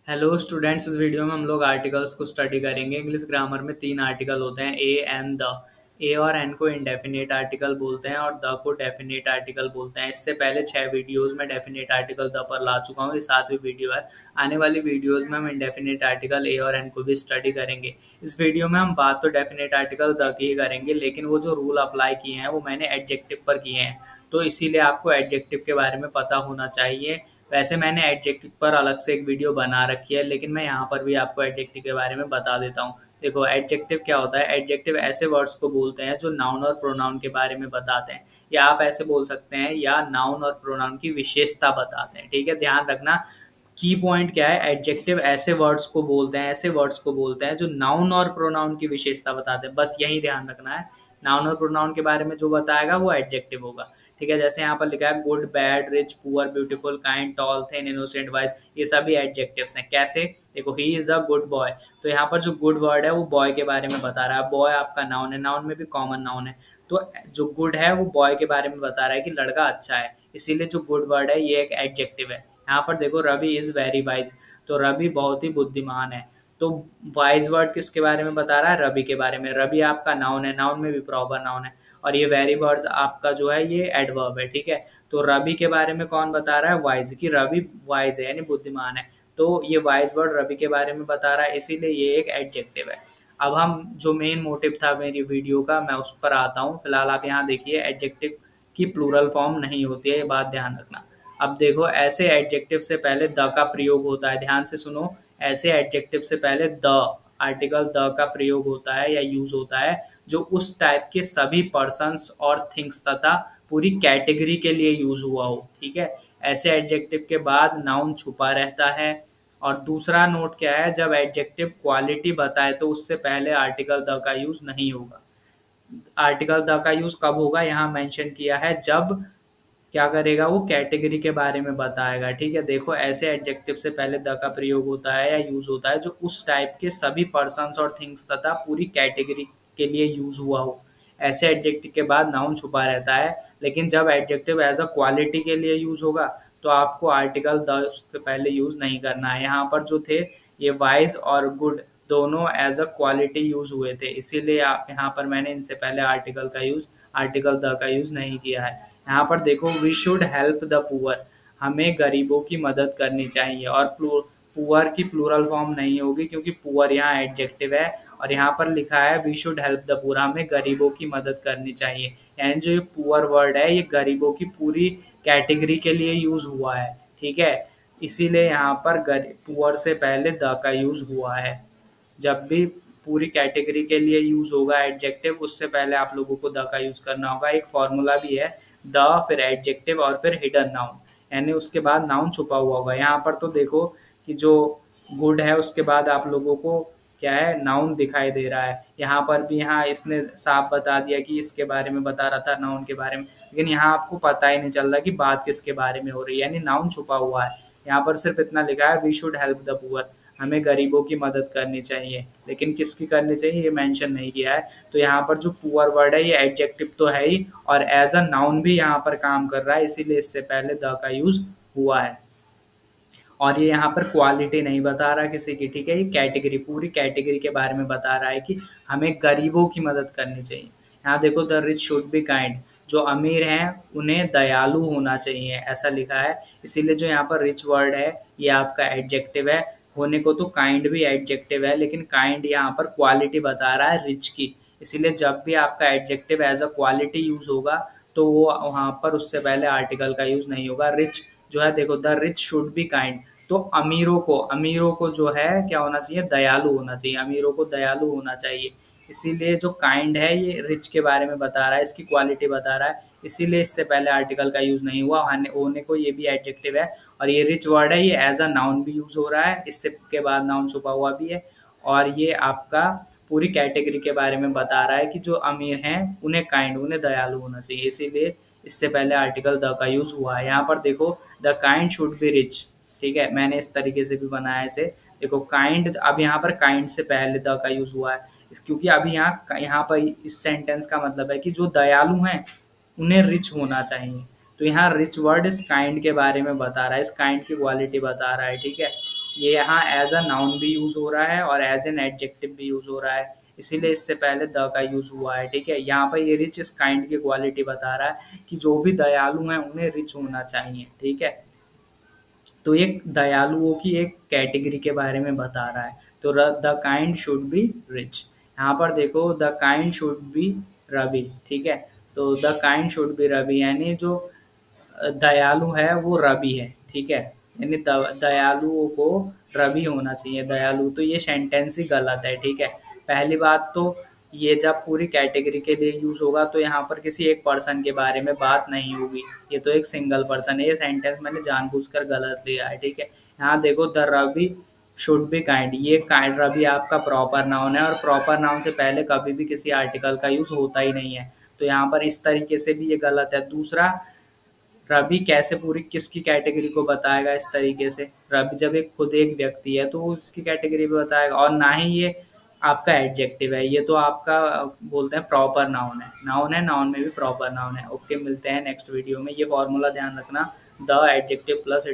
Hello students, इस video में हम लोग आर्टिकल्स को स्टडी करेंगे। इंग्लिश ग्रामर में तीन आर्टिकल होते हैं, ए एंड द। ए और एन को इंडेफिनेट आर्टिकल बोलते हैं और द को डेफिनेट आर्टिकल बोलते हैं। इससे पहले 6 वीडियोस में डेफिनेट आर्टिकल द पर ला चुका हूँ, ये 7वीं वीडियो है। आने वाली वीडियोस में हम इंडेफिनेट आर्टिकल ए और एन को भी स्टडी करेंगे। इस वीडियो में हम बात तो डेफिनेट आर्टिकल द की ही करेंगे, लेकिन वो जो रूल अप्लाई किए हैं वो मैंने एडजेक्टिव पर किए हैं, तो इसीलिए आपको एडजेक्टिव के बारे में पता होना चाहिए। वैसे मैंने एडजेक्टिव पर अलग से एक वीडियो बना रखी है, लेकिन मैं यहाँ पर भी आपको एडजेक्टिव के बारे में बता देता हूँ। देखो, एडजेक्टिव क्या होता है। एडजेक्टिव ऐसे वर्ड्स को बोलते हैं जो नाउन और प्रोनाउन के बारे में बताते हैं, या आप ऐसे बोल सकते हैं या नाउन और प्रोनाउन की विशेषता बताते हैं। ठीक है, ध्यान रखना। की पॉइंट क्या है, एडजेक्टिव ऐसे वर्ड्स को बोलते हैं, ऐसे वर्ड्स को बोलते हैं जो नाउन और प्रोनाउन की विशेषता बताते हैं। बस यही ध्यान रखना है। नाउन और प्रोनाउन के बारे में जो बताएगा वो एडजेक्टिव होगा। ठीक है, जैसे यहाँ पर लिखा है good, bad, rich, poor, beautiful, kind, tall, thin, innocent, wise, ये सभी एडजेक्टिव्स हैं। कैसे? देखो, he is a good boy, तो यहाँ पर जो गुड वर्ड है वो बॉय के बारे में बता रहा है। बॉय आपका नाउन है, नाउन में भी कॉमन नाउन है, तो जो गुड है वो बॉय के बारे में बता रहा है कि लड़का अच्छा है, इसीलिए जो गुड वर्ड है ये एक एडजेक्टिव है। यहाँ पर देखो, रवि इज वेरी वाइज, तो रवि बहुत ही बुद्धिमान है। तो वाइज वर्ड किसके बारे में बता रहा है? रवि के बारे में। रवि आपका नाउन है, नाउन में भी प्रॉपर नाउन है, और ये वेरी वर्ड आपका जो है ये एडवर्ब है। ठीक है, तो रवि के बारे में कौन बता रहा है? वाइज, कि रवि वाइज है यानी बुद्धिमान है, तो ये वाइज वर्ड रवि के बारे में बता रहा है, इसीलिए ये एक एडजेक्टिव है। अब हम जो मेन मोटिव था मेरी वीडियो का, मैं उस पर आता हूँ। फिलहाल आप यहाँ देखिए, एडजेक्टिव की प्लूरल फॉर्म नहीं होती है, ये बात ध्यान रखना। अब देखो, ऐसे एडजेक्टिव से पहले द का प्रयोग होता है। ध्यान से सुनो, ऐसे एडजेक्टिव से पहले द, आर्टिकल द का प्रयोग होता है या यूज होता है जो उस टाइप के सभी पर्सन्स और थिंग्स तथा पूरी कैटेगरी के लिए यूज हुआ हो। ठीक है, ऐसे एडजेक्टिव के बाद नाउन छुपा रहता है। और दूसरा नोट क्या है, जब एडजेक्टिव क्वालिटी बताए तो उससे पहले आर्टिकल द का यूज नहीं होगा। आर्टिकल द का यूज कब होगा, यहाँ मेंशन किया है, जब क्या करेगा वो कैटेगरी के बारे में बताएगा। ठीक है, देखो, ऐसे एडजेक्टिव से पहले द का प्रयोग होता है या यूज होता है जो उस टाइप के सभी पर्सन्स और थिंग्स तथा पूरी कैटेगरी के लिए यूज हुआ हो। ऐसे एडजेक्टिव के बाद नाउन छुपा रहता है, लेकिन जब एडजेक्टिव एज अ क्वालिटी के लिए यूज होगा तो आपको आर्टिकल द उसके पहले यूज नहीं करना है। यहाँ पर जो थे ये वाइज और गुड दोनों एज अ क्वालिटी यूज हुए थे, इसीलिए आप यहाँ पर मैंने इनसे पहले आर्टिकल का यूज, आर्टिकल द का यूज नहीं किया है। यहाँ पर देखो, we should help the poor, हमें गरीबों की मदद करनी चाहिए। और पुअर की प्लूरल फॉर्म नहीं होगी, क्योंकि पुअर यहाँ एडजेक्टिव है, और यहाँ पर लिखा है we should help the poor, हमें गरीबों की मदद करनी चाहिए। यानी जो ये पुअर वर्ड है ये गरीबों की पूरी कैटेगरी के लिए यूज हुआ है। ठीक है, इसीलिए यहाँ पर पुअर से पहले द का यूज हुआ है। जब भी पूरी कैटेगरी के लिए यूज होगा एडजेक्टिव, उससे पहले आप लोगों को द का यूज करना होगा। एक फॉर्मूला भी है, द फिर एडजेक्टिव और फिर हिडन नाउन, यानी उसके बाद नाउन छुपा हुआ होगा। यहाँ पर तो देखो कि जो गुड है उसके बाद आप लोगों को क्या है, नाउन दिखाई दे रहा है। यहाँ पर भी, यहाँ इसने साफ बता दिया कि इसके बारे में बता रहा था, नाउन के बारे में, लेकिन यहाँ आपको पता ही नहीं चल रहा कि बात किसके बारे में हो रही है, यानी नाउन छुपा हुआ है। यहाँ पर सिर्फ इतना लिखा है we should help the poor, हमें गरीबों की मदद करनी चाहिए, लेकिन किसकी करनी चाहिए ये मेंशन नहीं किया है। तो यहाँ पर जो पुअर वर्ड है ये एडजेक्टिव तो है ही, और एज अ नाउन भी यहाँ पर काम कर रहा है, इसीलिए इससे पहले द का यूज हुआ है। और ये यहाँ पर क्वालिटी नहीं बता रहा किसी की। ठीक है, ये कैटेगरी, पूरी कैटेगरी के बारे में बता रहा है कि हमें गरीबों की मदद करनी चाहिए। यहाँ देखो, the rich should be kind, जो अमीर हैं उन्हें दयालु होना चाहिए, ऐसा लिखा है। इसीलिए जो यहाँ पर रिच वर्ड है ये आपका एडजेक्टिव है। होने को तो काइंड भी एडजेक्टिव है, लेकिन काइंड यहाँ पर क्वालिटी बता रहा है रिच की, इसीलिए जब भी आपका adjective as a quality use होगा तो वो वहाँ पर उससे पहले आर्टिकल का यूज नहीं होगा। रिच जो है, देखो, the rich should be kind, तो अमीरों को जो है क्या होना चाहिए, दयालु होना चाहिए, अमीरों को दयालु होना चाहिए। इसीलिए जो काइंड है ये रिच के बारे में बता रहा है, इसकी क्वालिटी बता रहा है, इसीलिए इससे पहले आर्टिकल का यूज नहीं हुआ। होने को ये भी एडजेक्टिव है, और ये रिच वर्ड है ये एज अ नाउन भी यूज हो रहा है, इससे के बाद नाउन छुपा हुआ भी है। और ये आपका पूरी कैटेगरी के बारे में बता रहा है कि जो अमीर हैं उन्हें काइंड, उन्हें दयालु होना चाहिए, इसीलिए इससे पहले आर्टिकल द का यूज हुआ है। यहाँ पर देखो, the kind should be rich. ठीक है, मैंने इस तरीके से भी बनाया है इसे। देखो, काइंड, अब यहाँ पर काइंड से पहले द का यूज हुआ है, क्योंकि अभी यहाँ पर इस सेंटेंस का मतलब है कि जो दयालु हैं उन्हें रिच होना चाहिए। तो यहाँ रिच वर्ड इस काइंड के बारे में बता रहा है, इस काइंड की क्वालिटी बता रहा है। ठीक है, ये यहाँ एज अ नाउन भी यूज हो रहा है और एज एन एडजेक्टिव भी यूज हो रहा है, इसीलिए इससे पहले द का यूज हुआ है। ठीक है, यहाँ पर ये रिच इस काइंड की क्वालिटी बता रहा है कि जो भी दयालु हैं उन्हें रिच होना चाहिए। ठीक है, तो ये दयालुओं की एक कैटेगरी के बारे में बता रहा है। तो the kind should be rich. यहाँ पर देखो the kind should be Ravi. ठीक है, तो the kind should be Ravi यानी जो दयालु है वो रवि है। ठीक है, यानी दयालुओं को रवि होना चाहिए दयालु, तो ये सेंटेंस ही गलत है। ठीक है, पहली बात तो ये जब पूरी कैटेगरी के लिए यूज होगा तो यहाँ पर किसी एक पर्सन के बारे में बात नहीं होगी, ये तो एक सिंगल पर्सन है। ये सेंटेंस मैंने जानबूझकर गलत लिया है। ठीक है, यहाँ देखो the Ravi should be kind, ये काइंड रवि आपका प्रॉपर नाउन है और प्रॉपर नाउन से पहले कभी भी किसी आर्टिकल का यूज होता ही नहीं है, तो यहाँ पर इस तरीके से भी ये गलत है। दूसरा, रवि कैसे पूरी किसकी कैटेगरी को बताएगा इस तरीके से? रवि जब एक खुद एक व्यक्ति है तो वो उसकी कैटेगरी पे बताएगा, और ना ही ये आपका एडजेक्टिव है, ये तो आपका बोलते हैं प्रॉपर नाउन है। नाउन है, नाउन में भी प्रॉपर नाउन है। ओके, मिलते हैं नेक्स्ट वीडियो में। ये फॉर्मूला ध्यान रखना, द एडजेक्टिव प्लस